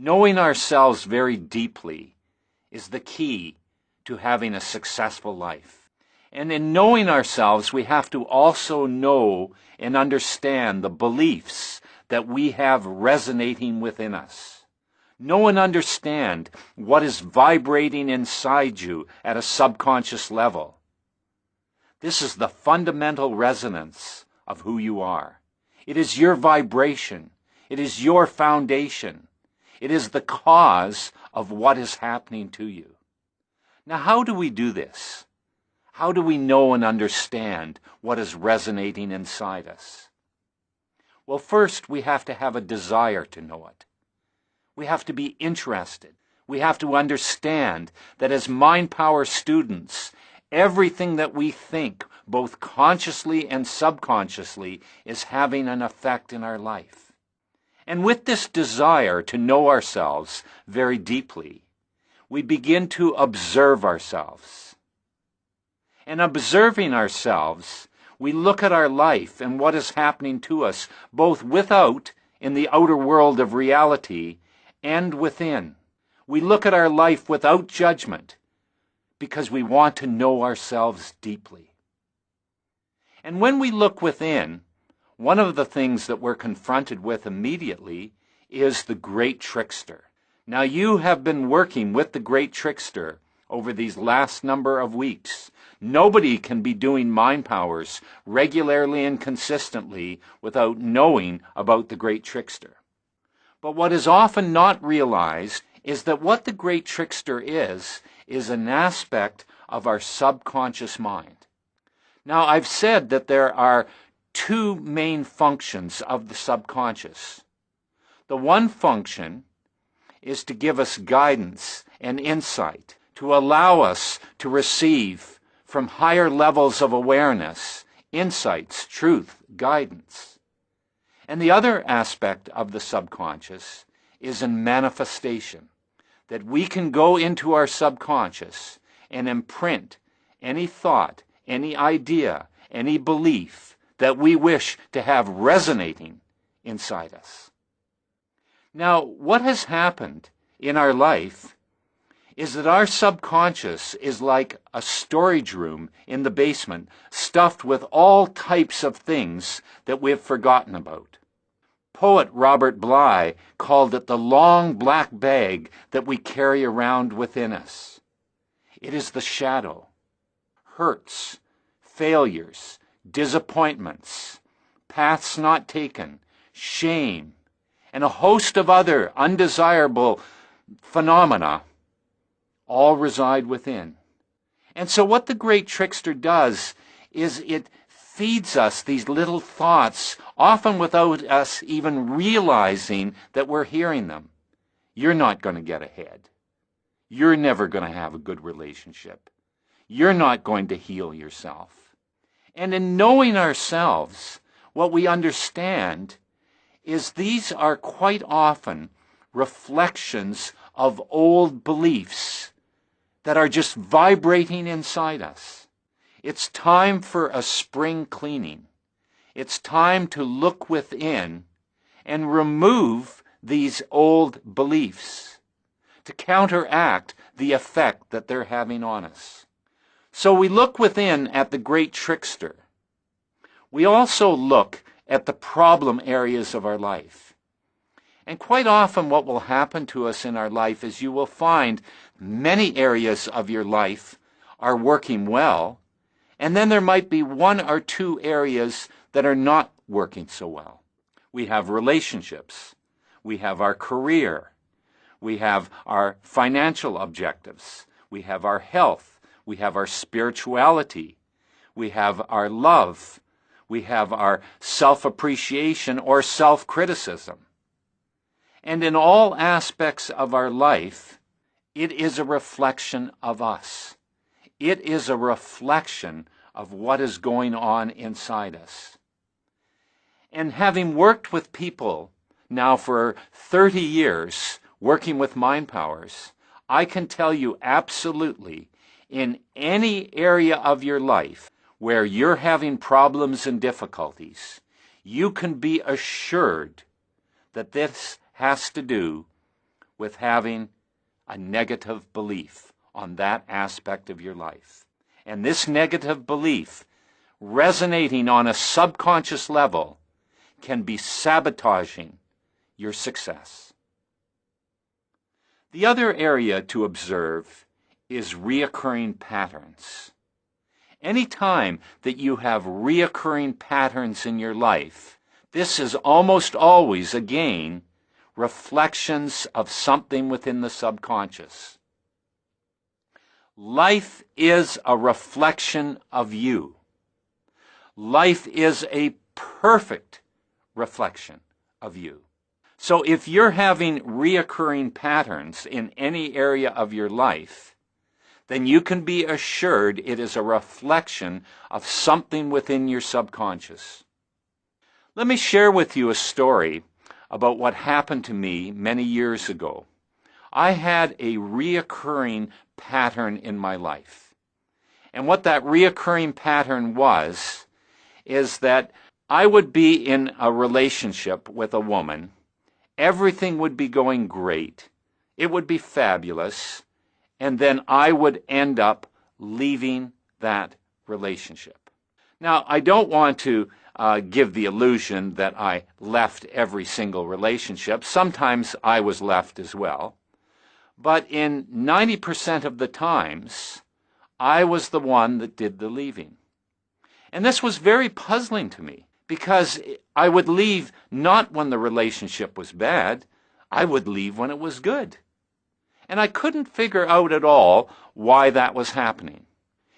Knowing ourselves very deeply is the key to having a successful life. And in knowing ourselves, we have to also know and understand the beliefs that we have resonating within us. Know and understand what is vibrating inside you at a subconscious level. This is the fundamental resonance of who you are. It is your vibration. It is your foundation. It is the cause of what is happening to you. Now, how do we do this? How do we know and understand what is resonating inside us? Well, first, we have to have a desire to know it. We have to be interested. We have to understand that as mind power students, everything that we think, both consciously and subconsciously, is having an effect in our life. And with this desire to know ourselves very deeply, we begin to observe ourselves. And observing ourselves, we look at our life and what is happening to us, both without, in the outer world of reality, and within. We look at our life without judgment because we want to know ourselves deeply. And when we look within, one of the things that we're confronted with immediately is the great trickster. Now, you have been working with the great trickster over these last number of weeks. Nobody can be doing mind powers regularly and consistently without knowing about the great trickster. But what is often not realized is that what the great trickster is an aspect of our subconscious mind. Now, I've said that there are two main functions of the subconscious. The one function is to give us guidance and insight, to allow us to receive from higher levels of awareness, insights, truth, guidance. And the other aspect of the subconscious is in manifestation, that we can go into our subconscious and imprint any thought, any idea, any belief that we wish to have resonating inside us. Now, what has happened in our life is that our subconscious is like a storage room in the basement, stuffed with all types of things that we have forgotten about. Poet Robert Bly called it the long black bag that we carry around within us. It is the shadow, hurts, failures, disappointments, paths not taken, shame, and a host of other undesirable phenomena all reside within. And so what the great trickster does is it feeds us these little thoughts, often without us even realizing that we're hearing them. You're not going to get ahead. You're never going to have a good relationship. You're not going to heal yourself. And in knowing ourselves, what we understand is these are quite often reflections of old beliefs that are just vibrating inside us. It's time for a spring cleaning. It's time to look within and remove these old beliefs to counteract the effect that they're having on us. So we look within at the great trickster. We also look at the problem areas of our life. And quite often what will happen to us in our life is you will find many areas of your life are working well, and then there might be one or two areas that are not working so well. We have relationships. We have our career. We have our financial objectives. We have our health. We have our spirituality. We have our love. We have our self-appreciation or self-criticism. And in all aspects of our life, it is a reflection of us. It is a reflection of what is going on inside us. And having worked with people now for 30 years, working with mind powers, I can tell you absolutely, in any area of your life where you're having problems and difficulties, you can be assured that this has to do with having a negative belief on that aspect of your life. And this negative belief, resonating on a subconscious level, can be sabotaging your success. The other area to observe is reoccurring patterns. Any time that you have reoccurring patterns in your life, this is almost always, again, reflections of something within the subconscious. Life is a reflection of you. Life is a perfect reflection of you. So if you're having reoccurring patterns in any area of your life, then you can be assured it is a reflection of something within your subconscious. Let me share with you a story about what happened to me many years ago. I had a reoccurring pattern in my life. And what that reoccurring pattern was, is that I would be in a relationship with a woman. Everything would be going great. It would be fabulous. And then I would end up leaving that relationship. Now, I don't want to give the illusion that I left every single relationship. Sometimes I was left as well. But in 90% of the times, I was the one that did the leaving. And this was very puzzling to me, because I would leave not when the relationship was bad, I would leave when it was good. And I couldn't figure out at all why that was happening.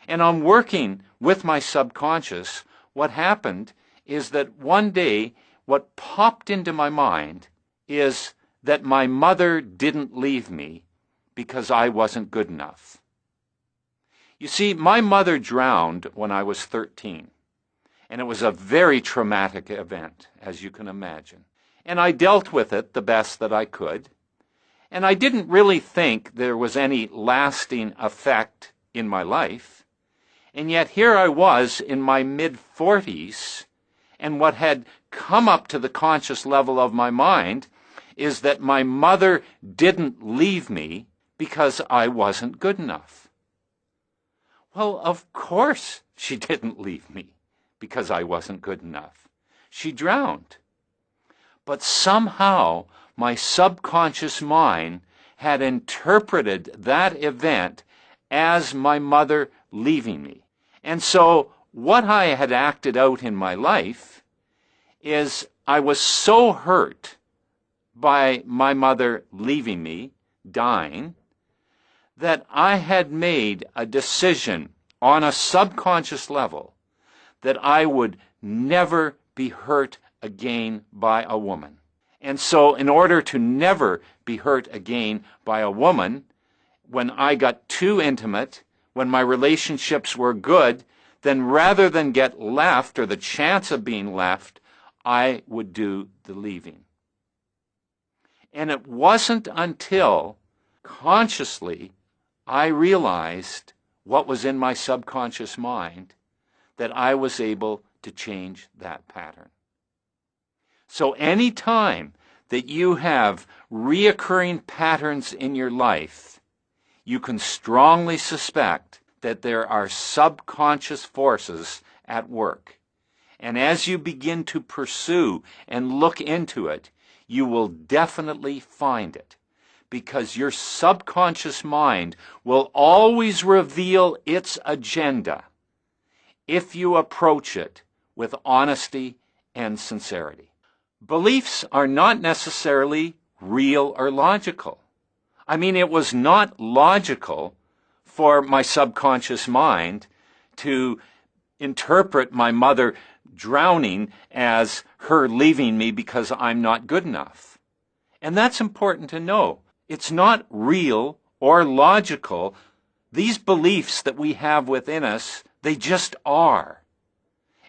And on working with my subconscious, what happened is that one day, what popped into my mind is that my mother didn't leave me because I wasn't good enough. You see, my mother drowned when I was 13. And it was a very traumatic event, as you can imagine. And I dealt with it the best that I could. And I didn't really think there was any lasting effect in my life. And yet here I was in my mid-40s, and what had come up to the conscious level of my mind is that my mother didn't leave me because I wasn't good enough. Well, of course she didn't leave me because I wasn't good enough. She drowned. But somehow my subconscious mind had interpreted that event as my mother leaving me. And so what I had acted out in my life is I was so hurt by my mother leaving me, dying, that I had made a decision on a subconscious level that I would never be hurt again by a woman. And so in order to never be hurt again by a woman, when I got too intimate, when my relationships were good, then rather than get left, or the chance of being left, I would do the leaving. And it wasn't until consciously I realized what was in my subconscious mind that I was able to change that pattern. So any time that you have reoccurring patterns in your life, you can strongly suspect that there are subconscious forces at work. And as you begin to pursue and look into it, you will definitely find it, because your subconscious mind will always reveal its agenda if you approach it with honesty and sincerity. Beliefs are not necessarily real or logical. I mean, it was not logical for my subconscious mind to interpret my mother drowning as her leaving me because I'm not good enough. And that's important to know. It's not real or logical. These beliefs that we have within us, they just are.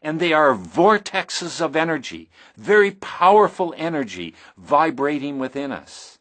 And they are vortexes of energy, very powerful energy vibrating within us.